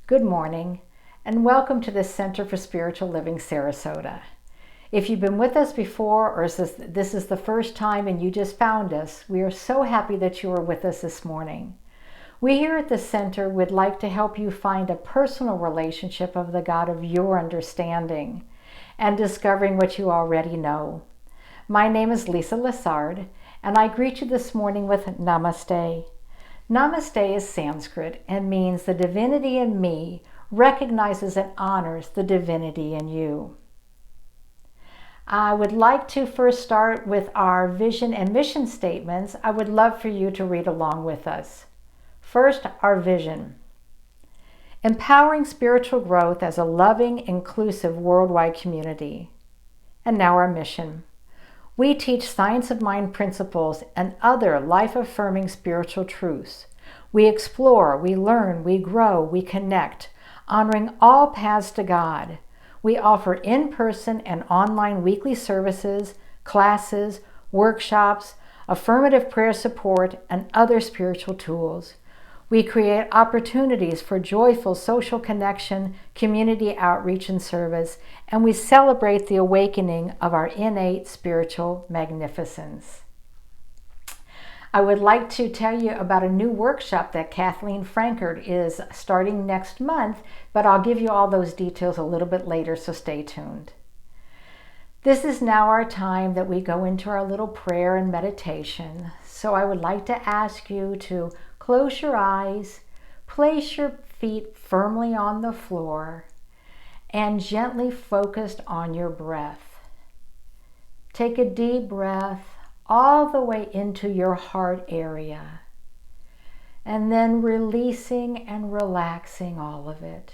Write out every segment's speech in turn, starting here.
Good morning, and welcome to the Center for Spiritual Living Sarasota. If you've been with us before, or this is the first time and you just found us, we are so happy that you are with us this morning. We here at the Center would like to help you find a personal relationship of the God of your understanding and discovering what you already know. My name is Lisa Lessard, and I greet you this morning with Namaste. Namaste is Sanskrit and means the divinity in me recognizes and honors the divinity in you. I would like to first start with our vision and mission statements. I would love for you to read along with us. First, our vision. Empowering spiritual growth as a loving, inclusive worldwide community. And now our mission. We teach science of mind principles and other life-affirming spiritual truths. We explore, we learn, we grow, we connect, honoring all paths to God. We offer in-person and online weekly services, classes, workshops, affirmative prayer support, and other spiritual tools. We create opportunities for joyful social connection, community outreach, and service, and we celebrate the awakening of our innate spiritual magnificence. I would like to tell you about a new workshop that Kathleen Frankert is starting next month, but I'll give you all those details a little bit later, so stay tuned. This is now our time that we go into our little prayer and meditation. So I would like to ask you to close your eyes, place your feet firmly on the floor, and gently focus on your breath. Take a deep breath all the way into your heart area, and then releasing and relaxing all of it.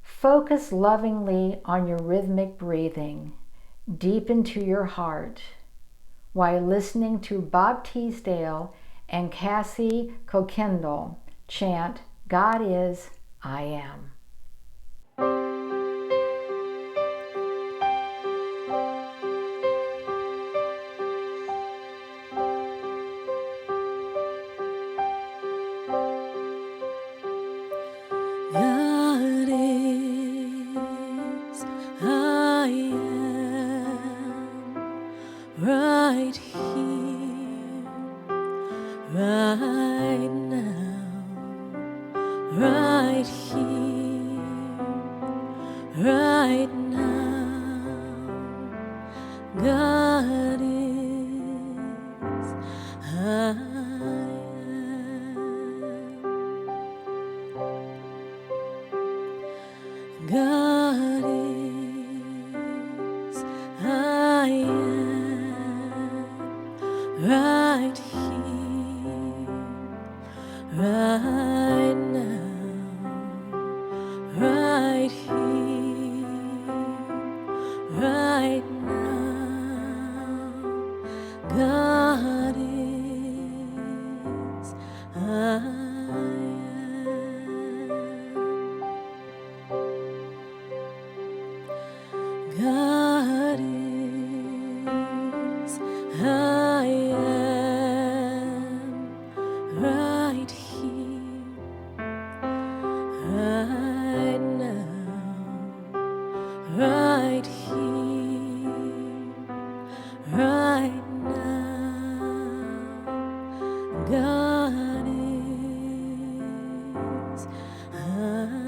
Focus lovingly on your rhythmic breathing deep into your heart while listening to Bob Teesdale and Kassie Coykendall chant, God is, I am. God is, I am, right here, right now, right here, right now. God is, I am. God is, I am, right here, right now, right here, right now. God is, I am. God is, I am, right here, right now, right here, right now. God is, I am.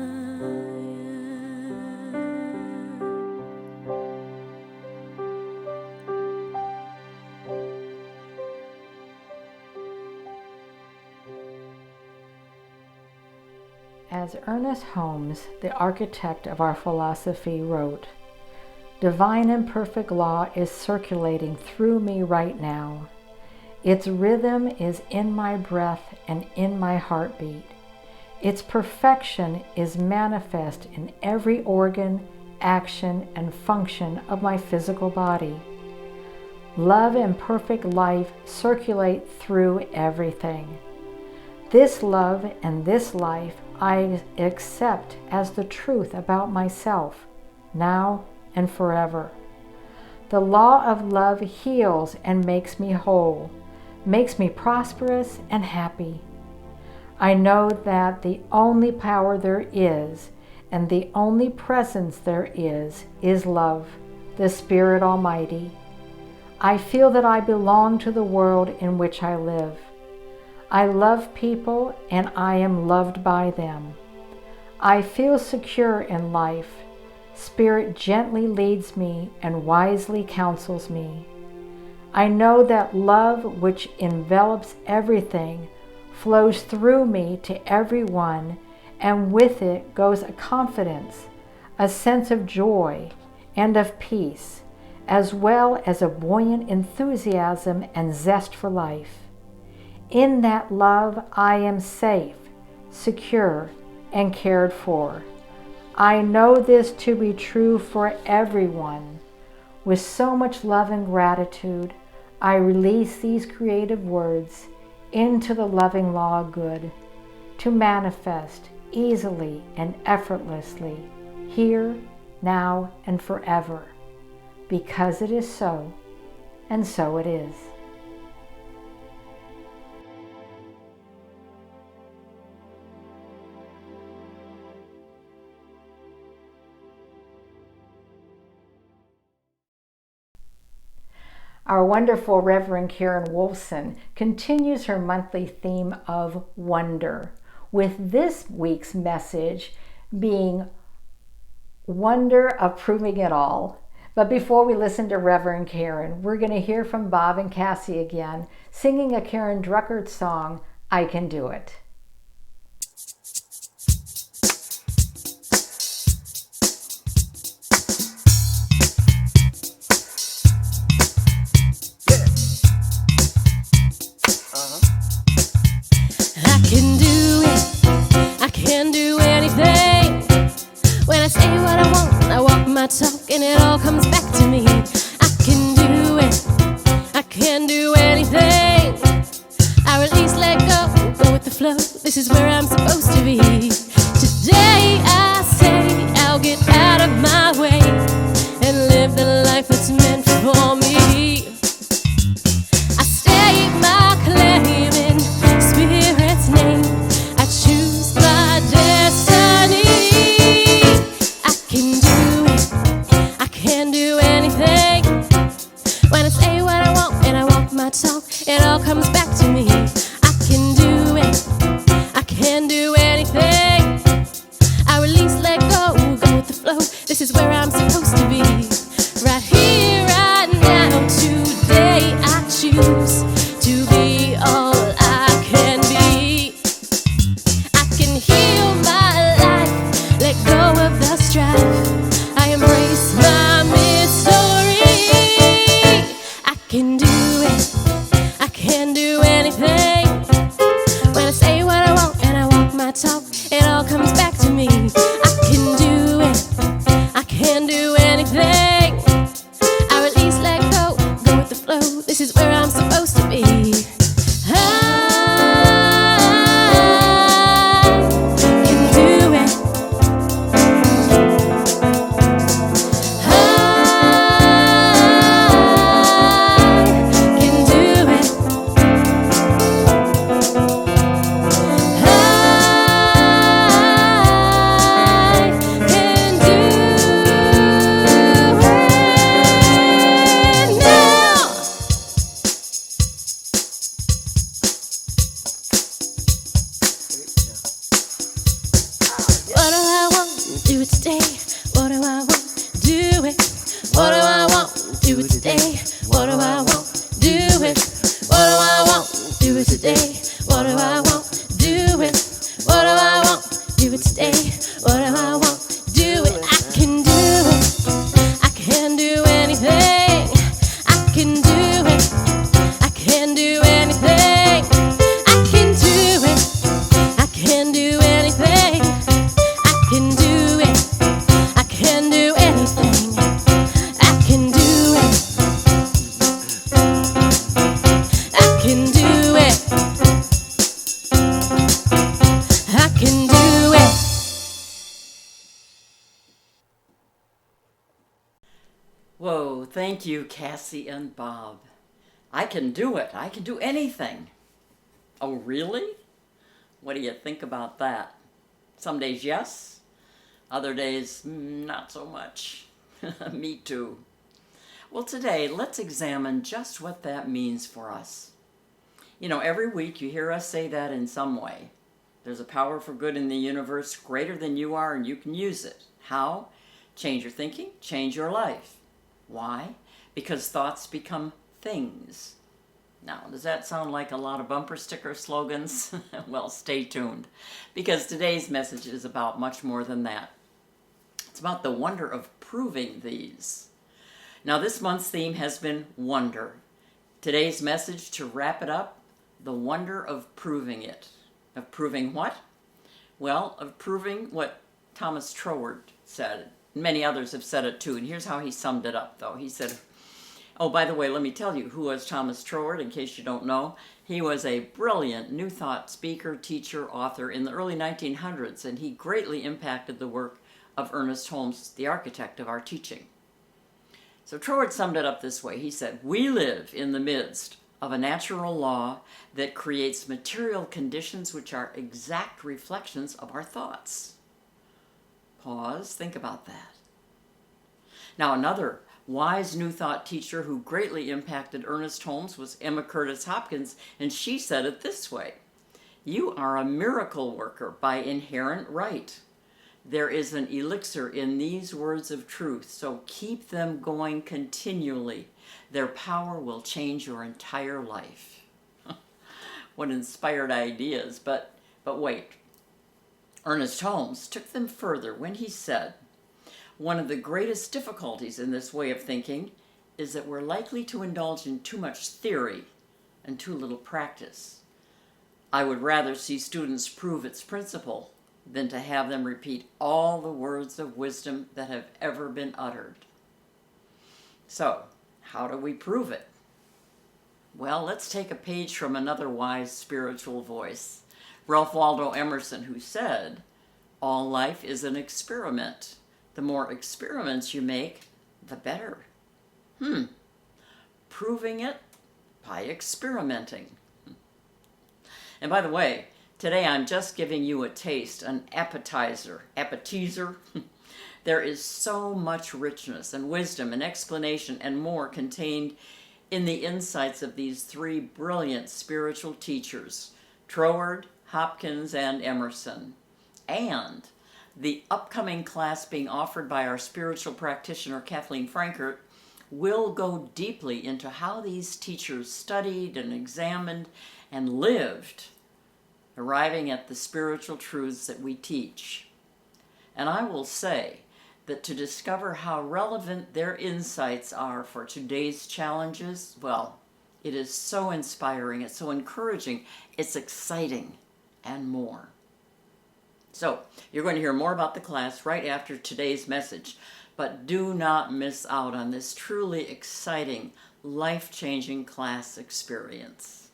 As Ernest Holmes, the architect of our philosophy, wrote, "Divine and perfect law is circulating through me right now. Its rhythm is in my breath and in my heartbeat. Its perfection is manifest in every organ, action, and function of my physical body. Love and perfect life circulate through everything. This love and this life I accept as the truth about myself, now and forever. The law of love heals and makes me whole, makes me prosperous and happy. I know that the only power there is and the only presence there is love, the Spirit Almighty. I feel that I belong to the world in which I live. I love people and I am loved by them. I feel secure in life. Spirit gently leads me and wisely counsels me. I know that love, which envelops everything, flows through me to everyone, and with it goes a confidence, a sense of joy and of peace, as well as a buoyant enthusiasm and zest for life. In that love, I am safe, secure, and cared for. I know this to be true for everyone. With so much love and gratitude, I release these creative words into the loving law of good to manifest easily and effortlessly, here, now, and forever, because it is so, and so it is. Our wonderful Reverend Karen Wolfson continues her monthly theme of wonder, with this week's message being wonder of proving it all. But before we listen to Reverend Karen, we're going to hear from Bob and Kassie again, singing a Karen Druckert song, I Can Do It. I can do it. I can do anything. When I say what I want, I walk my talk, and it all comes back to me. I can do it. I can do anything. I release, let go with the flow. This is where I'm supposed to be. Today I say I'll get out of my way and live the life that's meant for me. I stake my claim in Spirit's name. I choose my destiny. I can do it. I can do anything. When I say what I want and I walk my talk, it all comes back to me. I can do it. I can do anything. I release, let go with the flow. This is where I'm supposed to be. Right here, right now, today I choose to be all I can be. I can heal my life, let go of the strife. I embrace my mystery. I can do it. I can do anything. When I say what I want and I walk my talk, it all comes back to me. I can do it. I can do anything. I release, let go with the flow. This is where I'm supposed to be. I can do it. I can do it. What do I want? Do it today. What do I want? Do it. What do I want? Do it today. What do I want? Do it. What do I want? Do it today. What do I want? Do it. What do I want? Do it today. What do I want? Do it. I can do it. I can do anything. I can do it. I can do anything. I can do it. I can do anything. I can do it. I can do anything. I can do it. I can do it. I can do it. Whoa, thank you, Kassie and Bob. I can do it. I can do anything. Oh, really? What do you think about that? Some days yes, other days not so much. Me too. Well, today let's examine just what that means for us. You know, every week you hear us say that in some way. There's a power for good in the universe greater than you are, and you can use it. How? Change your thinking, change your life. Why? Because thoughts become things. Now, does that sound like a lot of bumper sticker slogans? Well, stay tuned, because today's message is about much more than that. It's about the wonder of proving these. Now, this month's theme has been wonder. Today's message, to wrap it up, the wonder of proving it. Of proving what? Well, of proving what Thomas Troward said. Many others have said it too, and here's how he summed it up, though. He said, oh, by the way, let me tell you who was Thomas Troward, in case you don't know. He was a brilliant New Thought speaker, teacher, author in the early 1900s, and he greatly impacted the work of Ernest Holmes, the architect of our teaching. So Troward summed it up this way. He said, we live in the midst of a natural law that creates material conditions which are exact reflections of our thoughts. Pause, think about that. Now, another wise New Thought teacher who greatly impacted Ernest Holmes was Emma Curtis Hopkins, and she said it this way: you are a miracle worker by inherent right. There is an elixir in these words of truth, so keep them going continually. Their power will change your entire life. What inspired ideas, but wait. Ernest Holmes took them further when he said, one of the greatest difficulties in this way of thinking is that we're likely to indulge in too much theory and too little practice. I would rather see students prove its principle than to have them repeat all the words of wisdom that have ever been uttered. So, how do we prove it? Well, let's take a page from another wise spiritual voice, Ralph Waldo Emerson, who said, all life is an experiment. The more experiments you make, the better. Proving it by experimenting. And by the way, today I'm just giving you a taste, an appetizer. There is so much richness and wisdom and explanation and more contained in the insights of these three brilliant spiritual teachers, Troward, Hopkins, and Emerson. And the upcoming class being offered by our spiritual practitioner, Kathleen Frankert, will go deeply into how these teachers studied and examined and lived, arriving at the spiritual truths that we teach. And I will say that to discover how relevant their insights are for today's challenges, well, it is so inspiring, it's so encouraging, it's exciting, and more. So, you're going to hear more about the class right after today's message, but do not miss out on this truly exciting, life-changing class experience.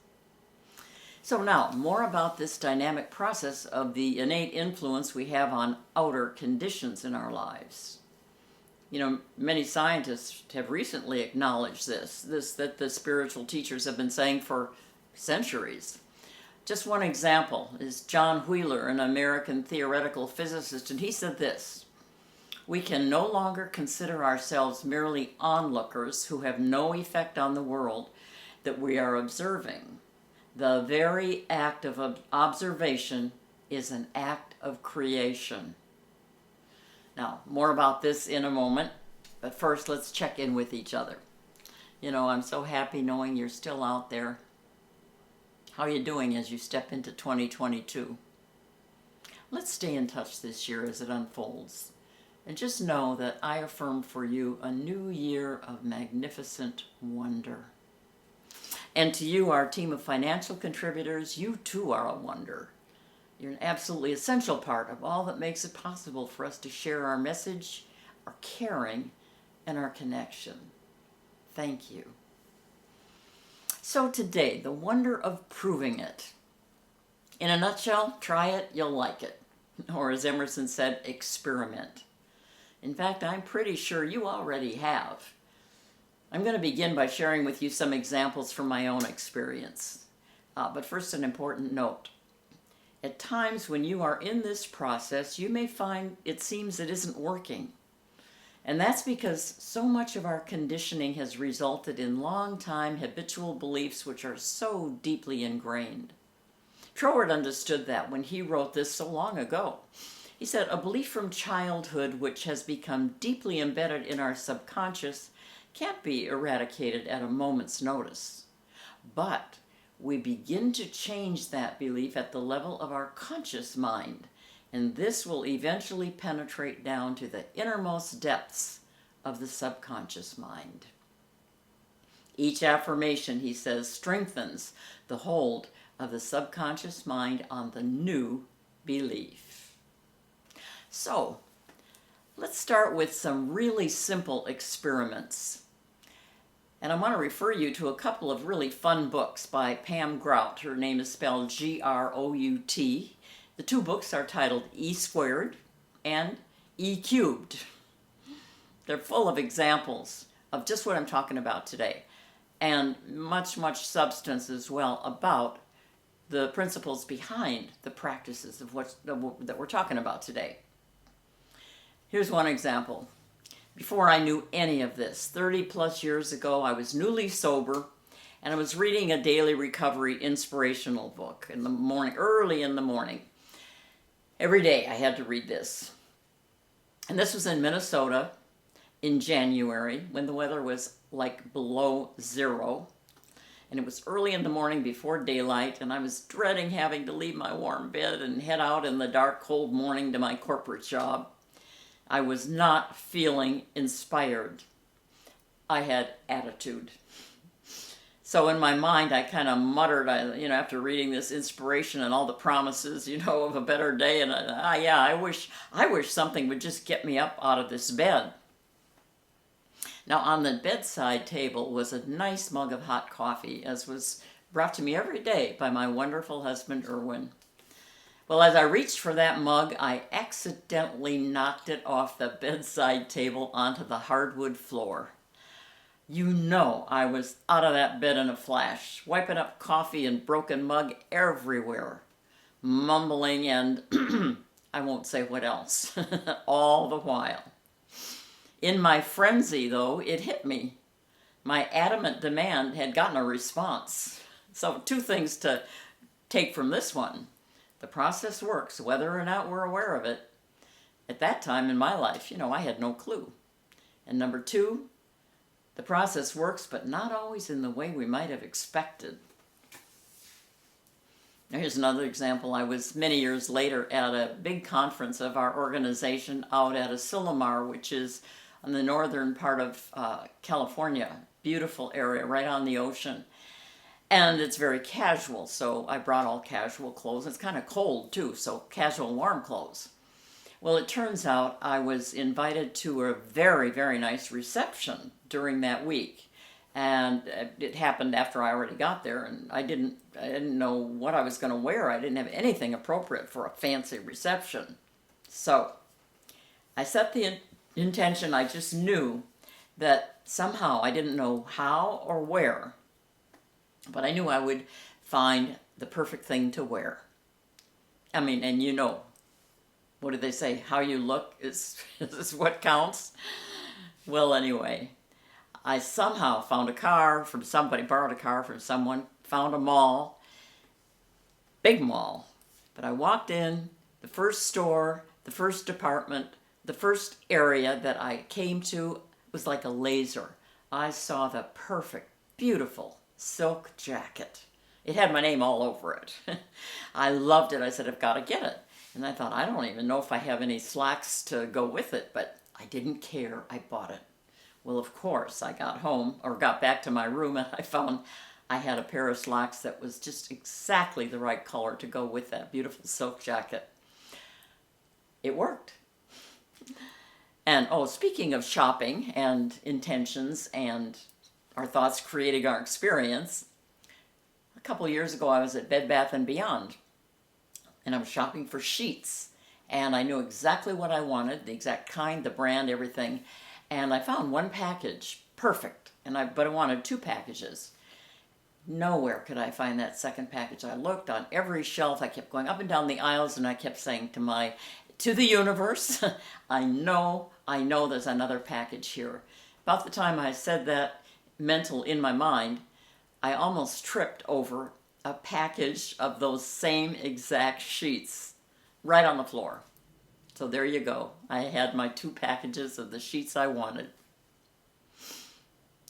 So now, more about this dynamic process of the innate influence we have on outer conditions in our lives. You know, many scientists have recently acknowledged this that the spiritual teachers have been saying for centuries. Just one example is John Wheeler, an American theoretical physicist, and he said this: we can no longer consider ourselves merely onlookers who have no effect on the world that we are observing. The very act of observation is an act of creation. Now, more about this in a moment, but first let's check in with each other. You know, I'm so happy knowing you're still out there. How are you doing as you step into 2022? Let's stay in touch this year as it unfolds. And just know that I affirm for you a new year of magnificent wonder. And to you, our team of financial contributors, you too are a wonder. You're an absolutely essential part of all that makes it possible for us to share our message, our caring, and our connection. Thank you. So today, the wonder of proving it. In a nutshell, try it, you'll like it. Or as Emerson said, experiment. In fact, I'm pretty sure you already have. I'm going to begin by sharing with you some examples from my own experience. But first, an important note. At times when you are in this process, you may find it seems it isn't working. And that's because so much of our conditioning has resulted in long-time habitual beliefs which are so deeply ingrained. Troward understood that when he wrote this so long ago. He said, a belief from childhood which has become deeply embedded in our subconscious can't be eradicated at a moment's notice. But we begin to change that belief at the level of our conscious mind, and this will eventually penetrate down to the innermost depths of the subconscious mind. Each affirmation, he says, strengthens the hold of the subconscious mind on the new belief. So, let's start with some really simple experiments. And I want to refer you to a couple of really fun books by Pam Grout. Her name is spelled G-R-O-U-T. The two books are titled E Squared and E Cubed. They're full of examples of just what I'm talking about today, and much substance as well about the principles behind the practices of that we're talking about today. Here's one example. Before I knew any of this, 30 plus years ago, I was newly sober, and I was reading a daily recovery inspirational book in the morning, early in the morning. Every day I had to read this. And this was in Minnesota in January when the weather was like below zero. And it was early in the morning before daylight, and I was dreading having to leave my warm bed and head out in the dark, cold morning to my corporate job. I was not feeling inspired. I had attitude. So in my mind, I kind of muttered, after reading this inspiration and all the promises, of a better day, and I wish something would just get me up out of this bed. Now on the bedside table was a nice mug of hot coffee, as was brought to me every day by my wonderful husband, Irwin. Well, as I reached for that mug, I accidentally knocked it off the bedside table onto the hardwood floor. I was out of that bed in a flash, wiping up coffee and broken mug everywhere, mumbling and I won't say what else, all the while. In my frenzy, though, it hit me. My adamant demand had gotten a response. So 2 things to take from this one. The process works, whether or not we're aware of it. At that time in my life, I had no clue. And number 2, the process works, but not always in the way we might have expected. Now here's another example. I was many years later at a big conference of our organization out at Asilomar, which is on the northern part of California. Beautiful area, right on the ocean. And it's very casual, so I brought all casual clothes. It's kind of cold too, so casual warm clothes. Well, it turns out I was invited to a very, very nice reception during that week. And it happened after I already got there, and I didn't know what I was going to wear. I didn't have anything appropriate for a fancy reception. So I set the intention. I just knew that somehow, I didn't know how or where, but I knew I would find the perfect thing to wear. And what do they say? How you look is what counts. Well, anyway, I somehow found a car from somebody, borrowed a car from someone, found a mall, big mall. But I walked in, the first store, the first department, the first area that I came to was like a laser. I saw the perfect, beautiful silk jacket. It had my name all over it. I loved it. I said, I've got to get it. And I thought, I don't even know if I have any slacks to go with it, but I didn't care. I bought it. Well, of course, I got back to my room, and I found I had a pair of slacks that was just exactly the right color to go with that beautiful silk jacket. It worked. And, speaking of shopping and intentions and our thoughts creating our experience, a couple years ago I was at Bed Bath & Beyond, and I was shopping for sheets, and I knew exactly what I wanted, the exact kind, the brand, everything, and I found one package, perfect, but I wanted 2 packages. Nowhere could I find that second package. I looked on every shelf. I kept going up and down the aisles, and I kept saying to the universe, I know there's another package here. About the time I said that in my mind, I almost tripped over a package of those same exact sheets right on the floor. So there you go. I had my 2 packages of the sheets I wanted.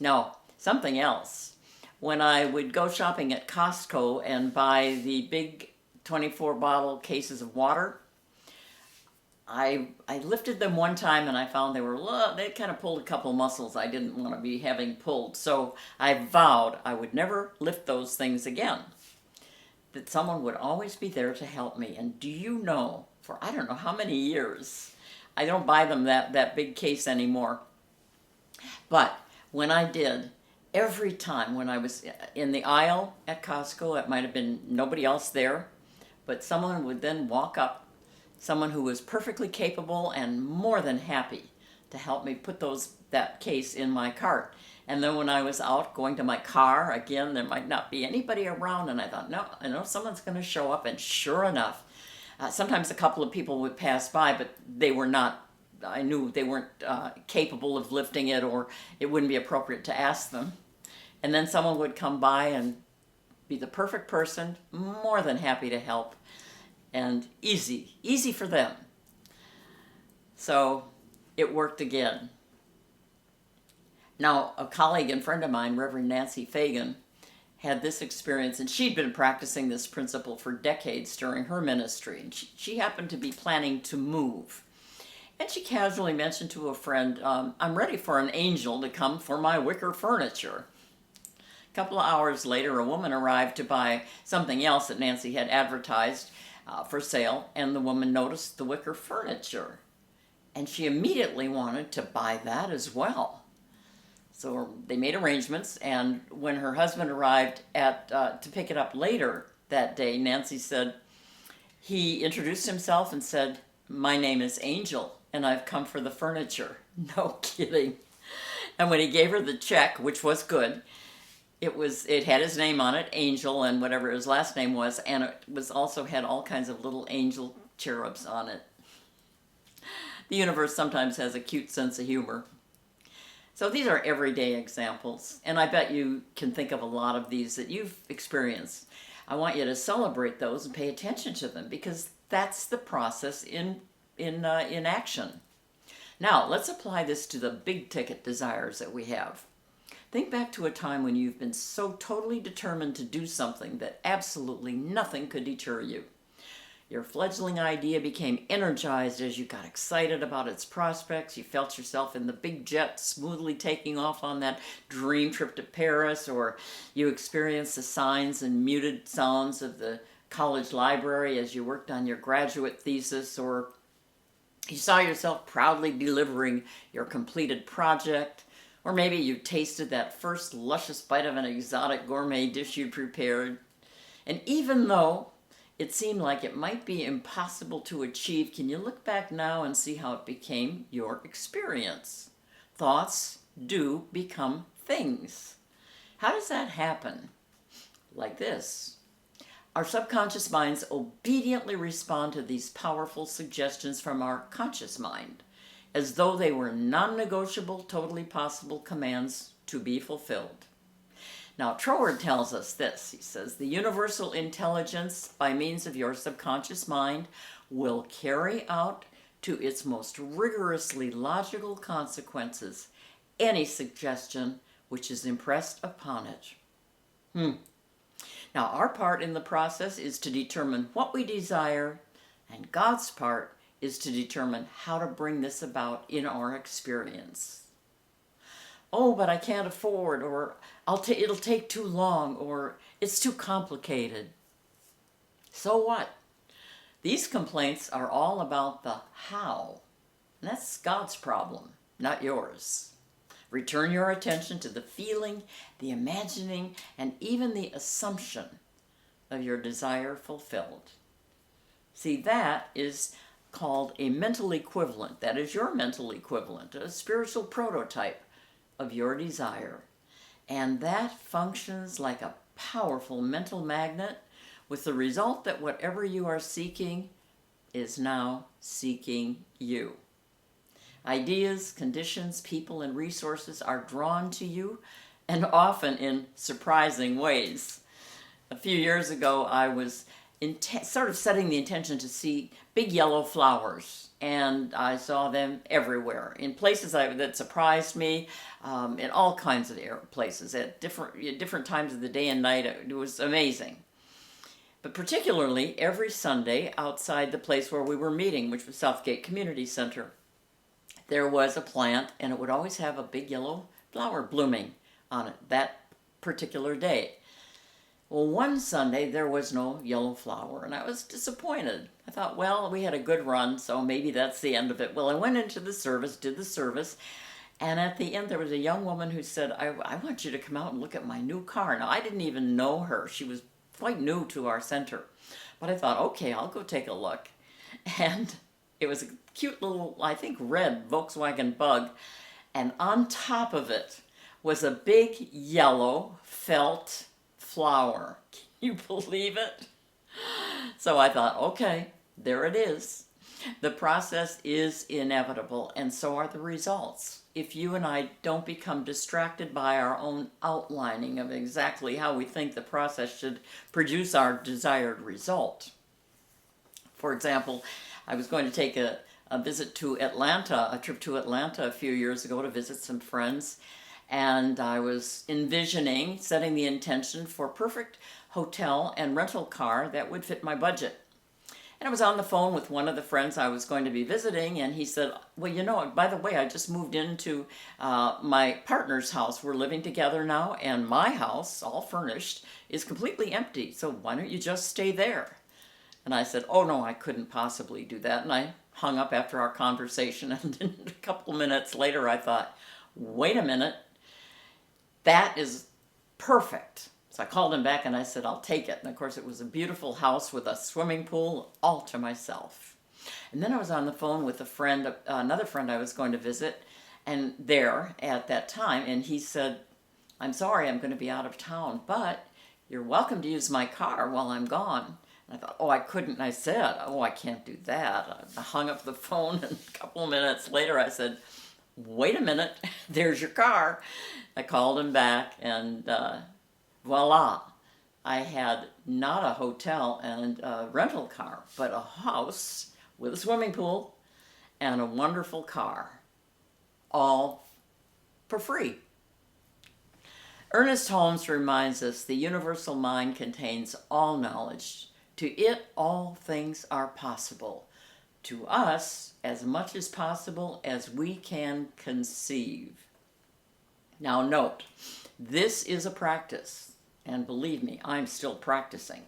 Now, something else. When I would go shopping at Costco and buy the big 24-bottle cases of water, I lifted them one time and I found they kind of pulled a couple muscles I didn't want to be having pulled. So I vowed I would never lift those things again. That someone would always be there to help me. And do you know, for I don't know how many years, I don't buy them that big case anymore. But when I did, every time when I was in the aisle at Costco, it might have been nobody else there, but someone would then walk up, someone who was perfectly capable and more than happy to help me put that case in my cart. And then when I was out going to my car, again, there might not be anybody around, and I thought, no, I know someone's going to show up, and sure enough, sometimes a couple of people would pass by, but they were not, I knew they weren't capable of lifting it, or it wouldn't be appropriate to ask them. And then someone would come by and be the perfect person, more than happy to help, and easy for them. So it worked again. Now, a colleague and friend of mine, Reverend Nancy Fagan, had this experience, and she'd been practicing this principle for decades during her ministry. And she happened to be planning to move. And she casually mentioned to a friend, I'm ready for an angel to come for my wicker furniture. A couple of hours later, a woman arrived to buy something else that Nancy had advertised for sale, and the woman noticed the wicker furniture. And she immediately wanted to buy that as well. So they made arrangements, and when her husband arrived to pick it up later that day, Nancy said, he introduced himself and said, my name is Angel, and I've come for the furniture. No kidding. And when he gave her the check, which was good, it had his name on it, Angel, and whatever his last name was, and it was also had all kinds of little angel cherubs on it. The universe sometimes has a cute sense of humor. So these are everyday examples, and I bet you can think of a lot of these that you've experienced. I want you to celebrate those and pay attention to them, because that's the process in action. Now, let's apply this to the big ticket desires that we have. Think back to a time when you've been so totally determined to do something that absolutely nothing could deter you. Your fledgling idea became energized as you got excited about its prospects. You felt yourself in the big jet smoothly taking off on that dream trip to Paris, or you experienced the signs and muted sounds of the college library as you worked on your graduate thesis, or you saw yourself proudly delivering your completed project, or maybe you tasted that first luscious bite of an exotic gourmet dish you'd prepared. And even though it seemed like it might be impossible to achieve, can you look back now and see how it became your experience? Thoughts do become things. How does that happen? Like this. Our subconscious minds obediently respond to these powerful suggestions from our conscious mind, as though they were non-negotiable, totally possible commands to be fulfilled. Now, Troward tells us this. He says, the universal intelligence, by means of your subconscious mind, will carry out to its most rigorously logical consequences any suggestion which is impressed upon it. Now, our part in the process is to determine what we desire, and God's part is to determine how to bring this about in our experience. Oh, but I can't afford, or it'll take too long, or it's too complicated. So what? These complaints are all about the how. And that's God's problem, not yours. Return your attention to the feeling, the imagining, and even the assumption of your desire fulfilled. See, that is called a mental equivalent. That is your mental equivalent, a spiritual prototype of your desire. And that functions like a powerful mental magnet with the result that whatever you are seeking is now seeking you. Ideas, conditions, people, and resources are drawn to you, and often in surprising ways. A few years ago, I was sort of setting the intention to see big yellow flowers, and I saw them everywhere in places that surprised me, in all kinds of places at different times of the day and night. It was amazing. But particularly every Sunday outside the place where we were meeting, which was Southgate Community Center, there was a plant, and it would always have a big yellow flower blooming on it that particular day. Well, one Sunday there was no yellow flower, and I was disappointed. I thought, well, we had a good run, so maybe that's the end of it. Well, I went into the service, did the service, and at the end there was a young woman who said, I want you to come out and look at my new car. Now, I didn't even know her. She was quite new to our center. But I thought, okay, I'll go take a look. And it was a cute little, I think, red Volkswagen Bug, and on top of it was a big yellow felt flower. Can you believe it? So I thought, okay, there it is. The process is inevitable, and so are the results. If you and I don't become distracted by our own outlining of exactly how we think the process should produce our desired result. For example, I was going to take a visit to Atlanta, a trip to Atlanta a few years ago to visit some friends, and I was envisioning setting the intention for a perfect hotel and rental car that would fit my budget. And I was on the phone with one of the friends I was going to be visiting, and he said, well, you know, by the way, I just moved into my partner's house. We're living together now, and my house, all furnished, is completely empty, so why don't you just stay there? And I said, oh, no, I couldn't possibly do that. And I hung up after our conversation, and then a couple minutes later I thought, wait a minute, that is perfect. So I called him back and I said, I'll take it. And of course it was a beautiful house with a swimming pool all to myself. And then I was on the phone with another friend I was going to visit, and there at that time, and he said, I'm sorry, I'm going to be out of town, but you're welcome to use my car while I'm gone. And I thought, oh, I couldn't. And I said, oh, I can't do that. I hung up the phone, and a couple of minutes later I said, wait a minute, there's your car. I called him back, and voila, I had not a hotel and a rental car, but a house with a swimming pool and a wonderful car, all for free. Ernest Holmes reminds us the universal mind contains all knowledge. To it, all things are possible. To us, as much as possible as we can conceive. Now note, this is a practice, and believe me, I'm still practicing.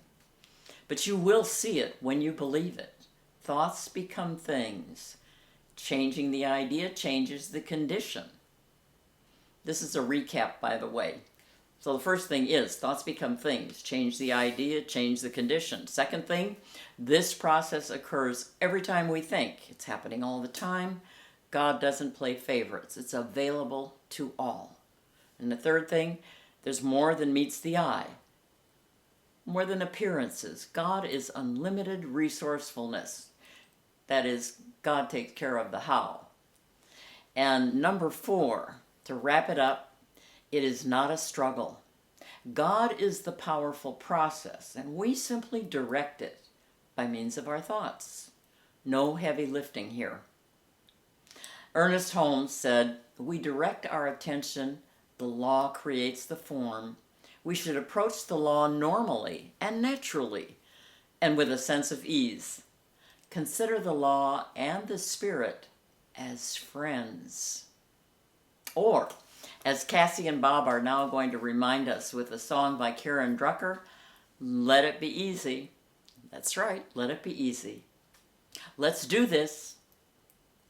But you will see it when you believe it. Thoughts become things. Changing the idea changes the condition. This is a recap, by the way. So the first thing is, thoughts become things. Change the idea, change the condition. Second thing, this process occurs every time we think. It's happening all the time. God doesn't play favorites. It's available to all. And the third thing, there's more than meets the eye. More than appearances. God is unlimited resourcefulness. That is, God takes care of the how. And number 4, to wrap it up, it is not a struggle. God is the powerful process, and we simply direct it by means of our thoughts. No heavy lifting here. Ernest Holmes said, we direct our attention, the law creates the form. We should approach the law normally and naturally, and with a sense of ease. Consider the law and the spirit as friends. Or, as Kassie and Bob are now going to remind us with a song by Karen Drucker, let it be easy. That's right, let it be easy. Let's do this,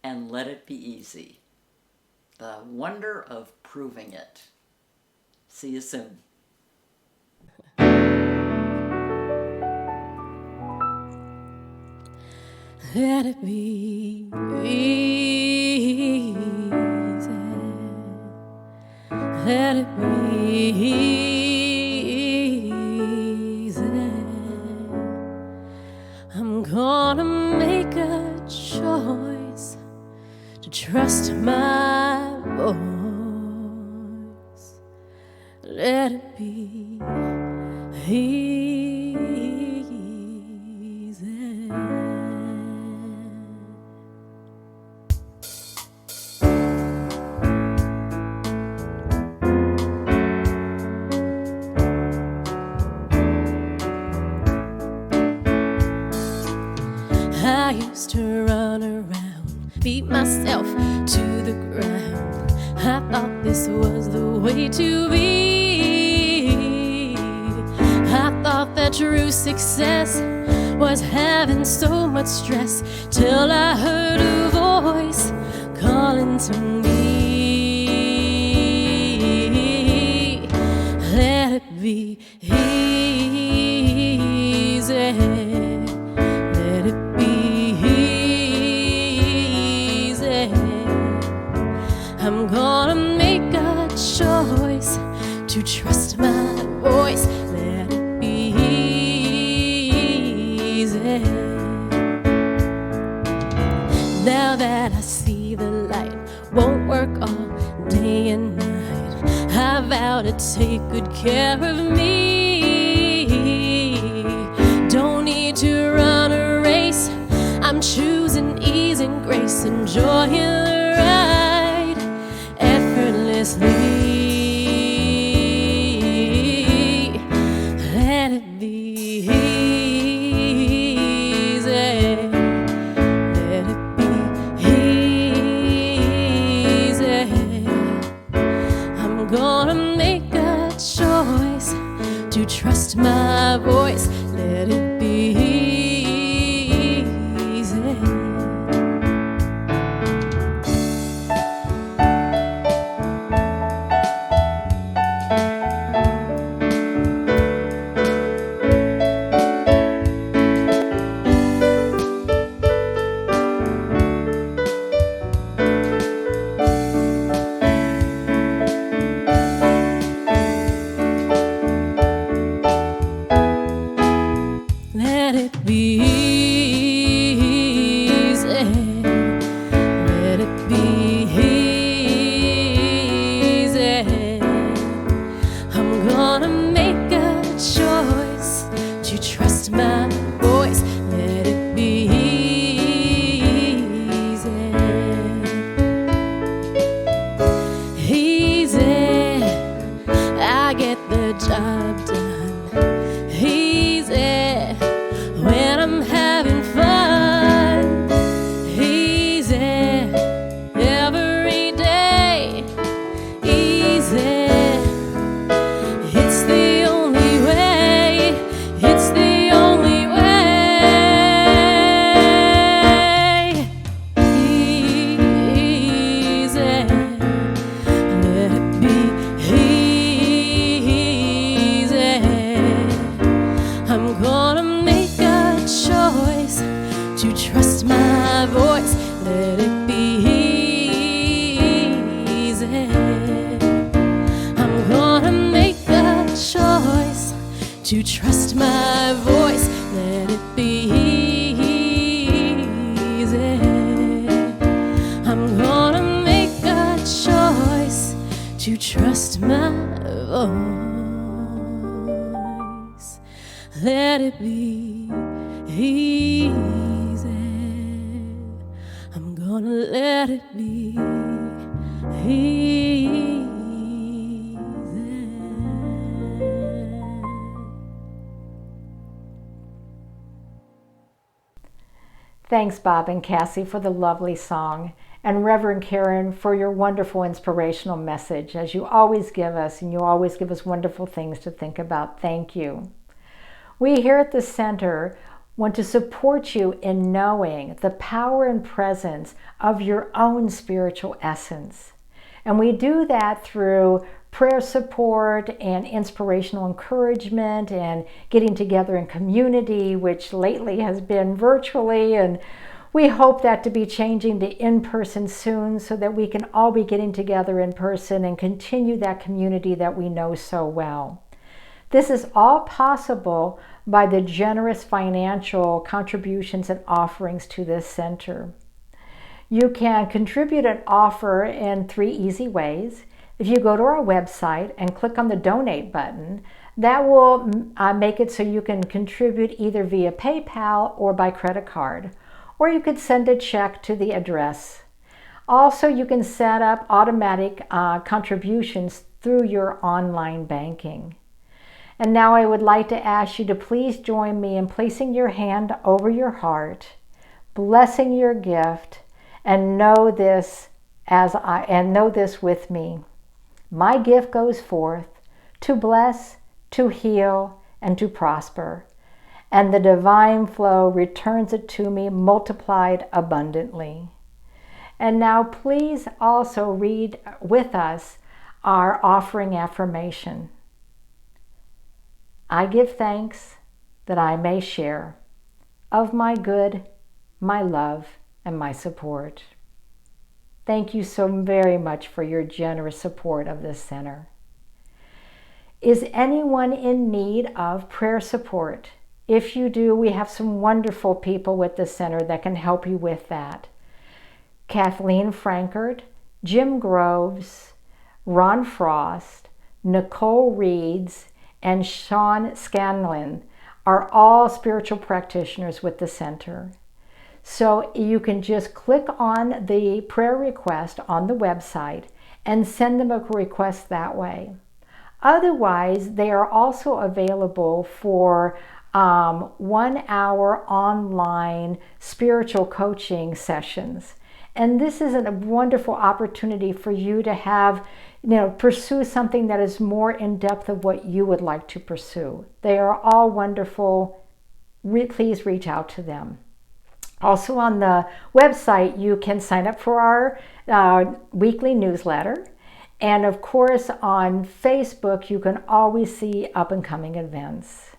and let it be easy. The wonder of proving it. See you soon. Let it be easy. Let it be easy. trust my voice. Let it be easy. I used to run around, beat myself to the ground. I thought this was the way to be. I thought that true success was having so much stress, till I heard a voice calling to me. Let it be easy. Let it be easy. I'm gonna make a choice to trust my voice. Let it be easy. Now that I see the light won't work all day and night, I vow to take good care of me. Don't need to run a race, I'm choosing ease and grace, enjoying the ride effortlessly. Let it be easy. Let it be easy. I'm gonna make a choice to trust my voice. Let it be easy. Let it be easy. Let it be easy. I'm gonna make a choice to trust my voice. Let it be easy. Easy. I get the job done. Easy. When I'm having fun, easy, every day, easy. It's the only way, it's the only way. Easy, let it be easy. I'm gonna make a choice to trust my voice. Let it be easy. I'm gonna make a choice to trust my voice. Let it be easy. I'm gonna make a choice to trust my voice. Let it be easy. I'm gonna let it be easy. Thanks, Bob and Kassie, for the lovely song, and Reverend Karen for your wonderful inspirational message, as you always give us, and you always give us wonderful things to think about. Thank you. We here at the Center want to support you in knowing the power and presence of your own spiritual essence. And we do that through prayer support and inspirational encouragement and getting together in community, which lately has been virtually, and we hope that to be changing to in-person soon so that we can all be getting together in person and continue that community that we know so well. This is all possible by the generous financial contributions and offerings to this center. You can contribute and offer in 3 easy ways. If you go to our website and click on the donate button, that will make it so you can contribute either via PayPal or by credit card, or you could send a check to the address. Also, you can set up automatic contributions through your online banking. And now I would like to ask you to please join me in placing your hand over your heart, blessing your gift, and know this with me. My gift goes forth to bless, to heal, and to prosper, and the divine flow returns it to me multiplied abundantly. And now please also read with us our offering affirmation. I give thanks that I may share of my good, my love, and my support. Thank you so very much for your generous support of this center. Is anyone in need of prayer support? If you do, we have some wonderful people with the center that can help you with that. Kathleen Frankert, Jim Groves, Ron Frost, Nicole Reeds, and Sean Scanlon are all spiritual practitioners with the center. So you can just click on the prayer request on the website and send them a request that way. Otherwise, they are also available for 1 hour online spiritual coaching sessions. And this is a wonderful opportunity for you to have, pursue something that is more in depth of what you would like to pursue. They are all wonderful. Please reach out to them. Also on the website, you can sign up for our weekly newsletter. And of course, on Facebook, you can always see up and coming events.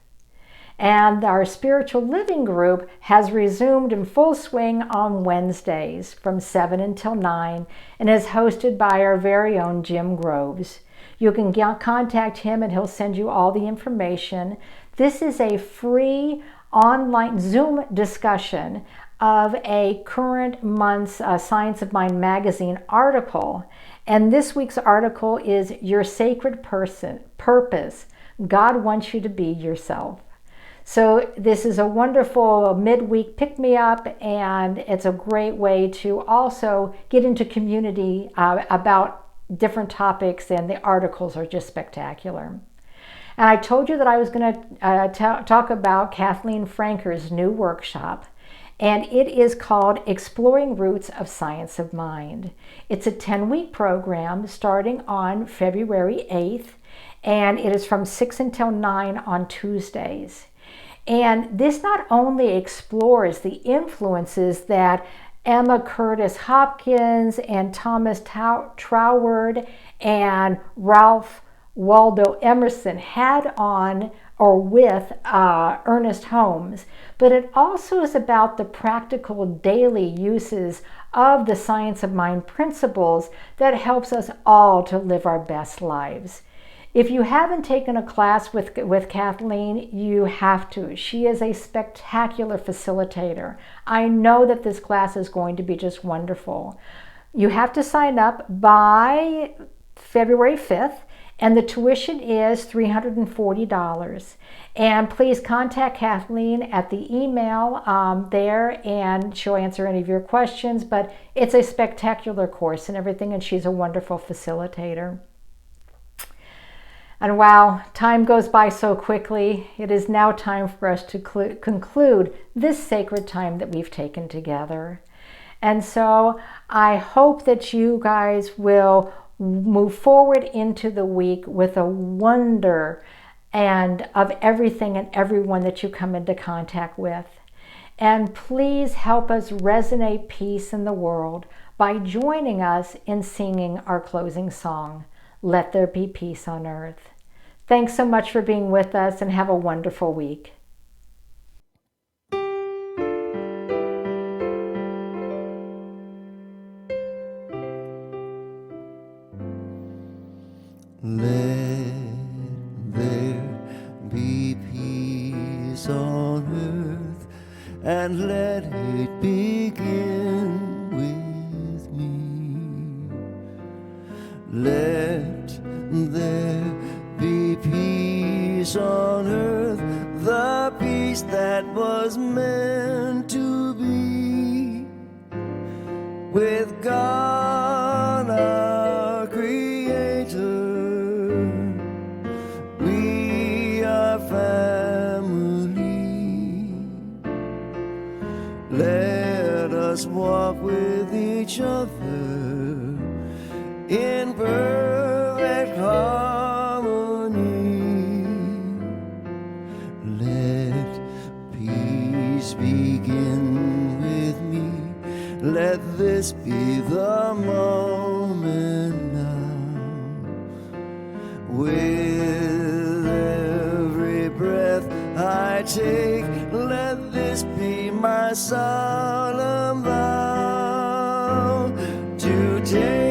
And our spiritual living group has resumed in full swing on Wednesdays from 7 until 9 and is hosted by our very own Jim Groves. You can contact him and he'll send you all the information. This is a free online Zoom discussion of a current month's Science of Mind magazine article. And this week's article is Your Sacred Purpose. God wants you to be yourself. So this is a wonderful midweek pick-me-up, and it's a great way to also get into community about different topics, and the articles are just spectacular. And I told you that I was going to talk about Kathleen Franker's new workshop, and it is called Exploring Roots of Science of Mind. It's a 10-week program starting on February 8th, and it is from 6 until 9 on Tuesdays. And this not only explores the influences that Emma Curtis Hopkins and Thomas Troward and Ralph Waldo Emerson had on or with Ernest Holmes, but it also is about the practical daily uses of the Science of Mind principles that helps us all to live our best lives. If you haven't taken a class with Kathleen, you have to. She is a spectacular facilitator. I know that this class is going to be just wonderful. You have to sign up by February 5th, and the tuition is $340. And please contact Kathleen at the email there, and she'll answer any of your questions. But it's a spectacular course and everything, and she's a wonderful facilitator. And wow, time goes by so quickly. It is now time for us to conclude this sacred time that we've taken together. And so I hope that you guys will move forward into the week with a wonder and of everything and everyone that you come into contact with. And please help us resonate peace in the world by joining us in singing our closing song, Let There Be Peace on Earth. Thanks so much for being with us, and have a wonderful week. Let there be peace on earth, and let it begin with Let there be peace on earth, the peace that was meant to be, with God our Creator. We are family. Let us walk with each other in perfect harmony. Let peace begin with me. Let this be the moment now. With every breath I take, let this be my solemn vow to take